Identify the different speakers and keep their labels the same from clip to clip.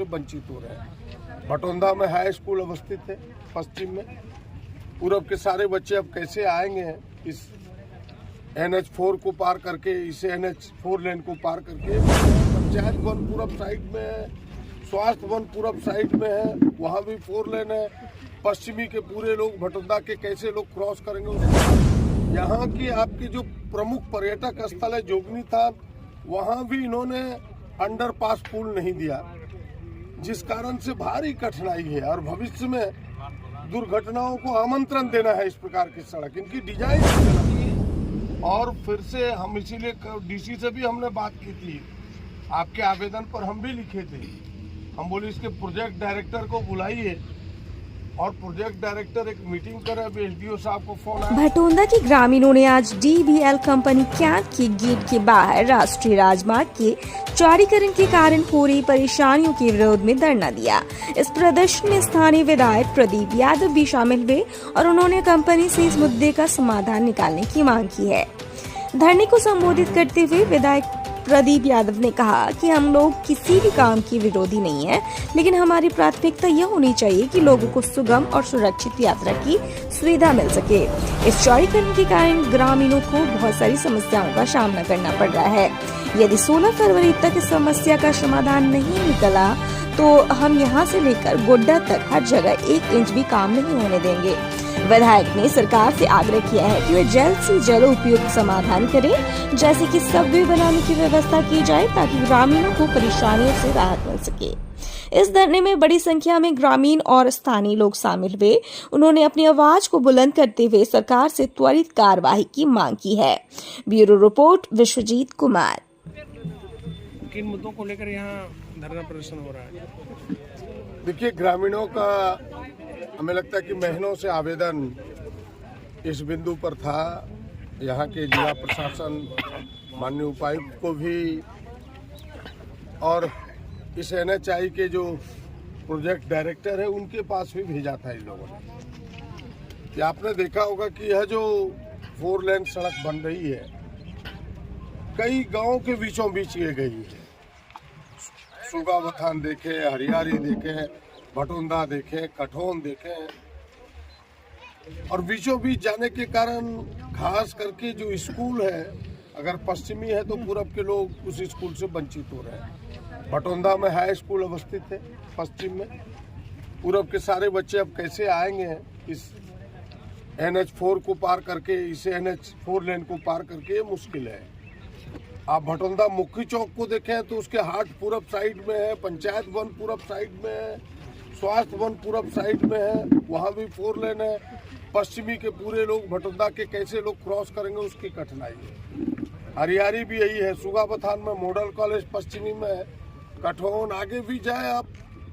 Speaker 1: से वंचित हो रहे हैं। भटौंदा में हाई स्कूल अवस्थित है, पश्चिम में। पूरब के सारे बच्चे अब कैसे आएंगे इस NH4 को पार करके, इसे NH4 लेन को पार करके। पंचायत वन पूरब साइड में है, स्वास्थ्य वन पूरब साइड में है, वहाँ भी 4 लेन है। पश्चिमी के पूरे लोग भटौंदा के कैसे लोग क्रॉस करेंगे। यहाँ की आपकी जो प्रमुख पर्यटक स्थल है जोगनी था, वहाँ भी इन्होंने अंडरपास पुल नहीं दिया, जिस कारण से भारी कठिनाई है और भविष्य में दुर्घटनाओं को आमंत्रण देना है। इस प्रकार की सड़क इनकी डिजाइन गलत है। और फिर से हम इसीलिए DC से भी हमने बात की थी, आपके आवेदन पर हम भी लिखे थे। हम बोले इसके प्रोजेक्ट डायरेक्टर को बुलाइए और प्रोजेक्ट डायरेक्टर एक मीटिंग करे। अभी SDO साहब को फोन आया।
Speaker 2: भटौंदा के ग्रामीणों ने आज DBL कंपनी कैंट के गेट के बाहर राष्ट्रीय राजमार्ग के चौड़ीकरण के कारण हो रही परेशानियों के विरोध में धरना दिया। इस प्रदर्शन में स्थानीय विधायक प्रदीप यादव भी शामिल हुए और उन्होंने कंपनी से इस मुद्दे का समाधान निकालने की मांग की है। धरने को संबोधित करते हुए विधायक प्रदीप यादव ने कहा कि हम लोग किसी भी काम की विरोधी नहीं है, लेकिन हमारी प्राथमिकता यह होनी चाहिए कि लोगों को सुगम और सुरक्षित यात्रा की सुविधा मिल सके। इस चौड़ीकरण के कारण ग्रामीणों को बहुत सारी समस्याओं का सामना करना पड़ रहा है। यदि 16 फरवरी तक इस समस्या का समाधान नहीं निकला तो हम यहाँ से लेकर गोड्डा तक हर जगह 1 इंच भी काम नहीं होने देंगे। विधायक ने सरकार से आग्रह किया है कि वे जल्द से जल्द उपयुक्त समाधान करें, जैसे कि सबवे बनाने की व्यवस्था की जाए ताकि ग्रामीणों को परेशानियों से राहत मिल सके। इस धरने में बड़ी संख्या में ग्रामीण और स्थानीय लोग शामिल हुए। उन्होंने अपनी आवाज को बुलंद करते हुए सरकार से त्वरित कार्रवाई की मांग की है। Bureau report, Vishwajeet Kumar.
Speaker 3: किन मुद्दों को लेकर यहाँ धरना प्रदर्शन हो रहा है?
Speaker 1: देखिए, ग्रामीणों का हमें लगता है कि महीनों से आवेदन इस बिंदु पर था। यहाँ के जिला प्रशासन, माननीय उपायुक्त को भी और इस NHI के जो प्रोजेक्ट डायरेक्टर है उनके पास भी भेजा था इन लोगों ने। कि आपने देखा होगा कि यह जो 4 लेन सड़क बन रही है, कई गांवों के बीचों बीच ये गई है। सुगावथान देखे, हरियारी देखे, भटौंदा देखे, कठौन देखे, और बीचों बीच जाने के कारण खास करके जो स्कूल है, अगर पश्चिमी है तो पूरब के लोग उस स्कूल से वंचित हो रहे हैं। भटौंदा में हाई स्कूल अवस्थित है, पश्चिम में। पूरब के सारे बच्चे अब कैसे आएंगे इस NH4 को पार करके, इसे NH4 लेन को पार करके, ये मुश्किल है। आप भटौंदा मुख्य चौक को देखें तो उसके हाट पूरब साइड में है, पंचायत वन पूरब साइड में है, स्वास्थ्य वन पूरब साइड में है, वहाँ भी 4 लेन है। पश्चिमी के पूरे लोग भटौंदा के कैसे लोग क्रॉस करेंगे, उसकी कठिनाई है। हरियारी भी यही है, सुगावथान में मॉडल कॉलेज पश्चिमी में है, कठौन आगे भी जाए आप,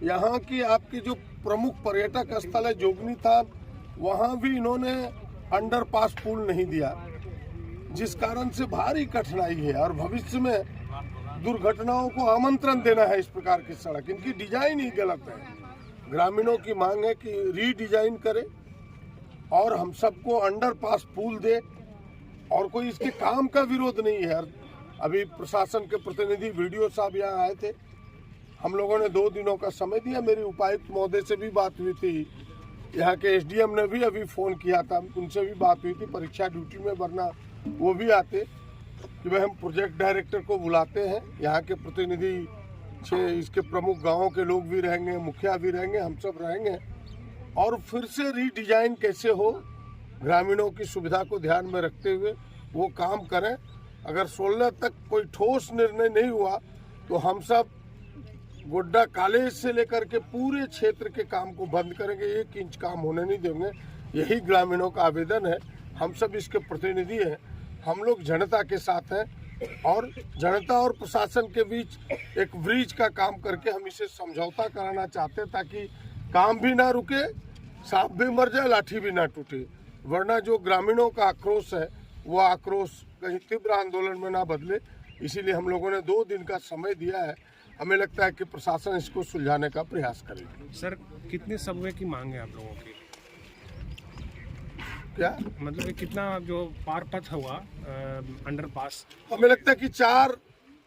Speaker 1: यहाँ की आपकी जो प्रमुख पर्यटक स्थल है जोगनी था, वहाँ भी इन्होंने अंडरपास पुल नहीं दिया, जिस कारण से भारी कठिनाई है और भविष्य में दुर्घटनाओं को आमंत्रण देना है। इस प्रकार की सड़क इनकी डिजाइन ही गलत है। ग्रामीणों की मांग है कि रीडिजाइन करे और हम सबको अंडरपास पुल दे, और कोई इसके काम का विरोध नहीं है। अभी प्रशासन के प्रतिनिधि VDO साहब यहाँ आए थे, हम लोगों ने 2 दिनों का समय दिया। मेरी उपायुक्त महोदय से भी बात हुई थी, यहाँ के SDM ने भी अभी फ़ोन किया था, उनसे भी बात हुई थी। परीक्षा ड्यूटी में, वरना वो भी आते कि भाई हम प्रोजेक्ट डायरेक्टर को बुलाते हैं, यहाँ के प्रतिनिधि इसके प्रमुख गांवों के लोग भी रहेंगे, मुखिया भी रहेंगे, हम सब रहेंगे, और फिर से रीडिजाइन कैसे हो, ग्रामीणों की सुविधा को ध्यान में रखते हुए वो काम करें। अगर 16 तक कोई ठोस निर्णय नहीं हुआ तो हम सब गोड्डा कॉलेज से लेकर के पूरे क्षेत्र के काम को बंद करेंगे, 1 इंच काम होने नहीं देंगे। यही ग्रामीणों का आवेदन है। हम सब इसके प्रतिनिधि हैं, हम लोग जनता के साथ हैं और जनता और प्रशासन के बीच एक ब्रिज का काम करके हम इसे समझौता कराना चाहते हैं, ताकि काम भी ना रुके, सांप भी मर जाए, लाठी भी ना टूटे। वरना जो ग्रामीणों का आक्रोश है वो आक्रोश कहीं तीव्र आंदोलन में ना बदले। इसीलिए हम लोगों ने 2 दिन का समय दिया है। हमें लगता है कि प्रशासन इसको सुलझाने का प्रयास करेगी।
Speaker 3: सर, कितने सबवे की मांग है आप लोगों की?
Speaker 1: क्या
Speaker 3: मतलब कि कितना जो पार पथ हुआ अंडरपास?
Speaker 1: हमें लगता है कि 4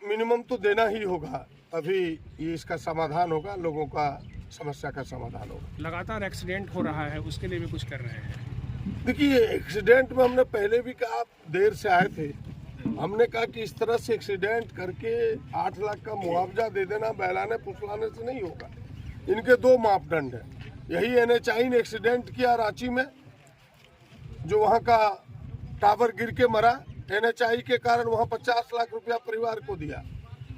Speaker 1: मिनिमम तो देना ही होगा। तभी ये इसका समाधान होगा, लोगों का समस्या का समाधान होगा।
Speaker 3: लगातार एक्सीडेंट हो रहा है, उसके लिए भी कुछ कर रहे हैं?
Speaker 1: देखिए, एक्सीडेंट में हमने पहले भी कहा, आप देर से आए थे, हमने कहा कि इस तरह से एक्सीडेंट करके 8 लाख का मुआवजा दे देना बहलाने फुसलाने से नहीं होगा। इनके 2 मापदंड है। यही NHI ने एक्सीडेंट किया रांची में, जो वहाँ का टावर गिर के मरा, NHI के कारण वहाँ 50 लाख रुपया परिवार को दिया,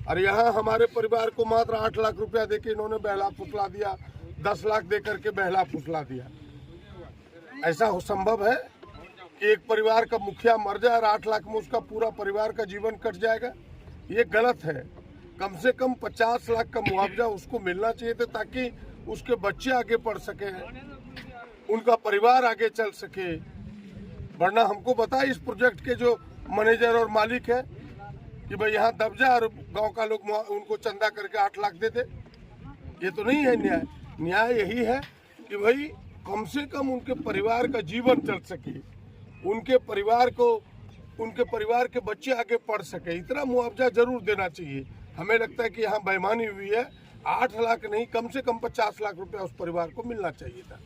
Speaker 1: और यहाँ हमारे परिवार को मात्र 8 लाख रुपया देके इन्होंने बहला फुसला दिया, 10 लाख दे करके बहला फुसला दिया। ऐसा हो संभव है कि एक परिवार का मुखिया मर जाए और 8 लाख में उसका पूरा परिवार का जीवन कट जाएगा? ये गलत है। कम से कम 50 लाख का मुआवजा उसको मिलना चाहिए था, ताकि उसके बच्चे आगे पढ़ सके, उनका परिवार आगे चल सके। वरना हमको बताए इस प्रोजेक्ट के जो मैनेजर और मालिक है कि भाई यहाँ दब जाए और गांव का लोग उनको चंदा करके 8 लाख दे दे। ये तो नहीं है न्याय। न्याय यही है कि भाई कम से कम उनके परिवार का जीवन चल सके, उनके परिवार के बच्चे आगे पढ़ सके, इतना मुआवजा जरूर देना चाहिए। हमें लगता है कि यहाँ बेईमानी हुई है। 8 लाख नहीं, कम से कम 50 लाख रुपया उस परिवार को मिलना चाहिए था।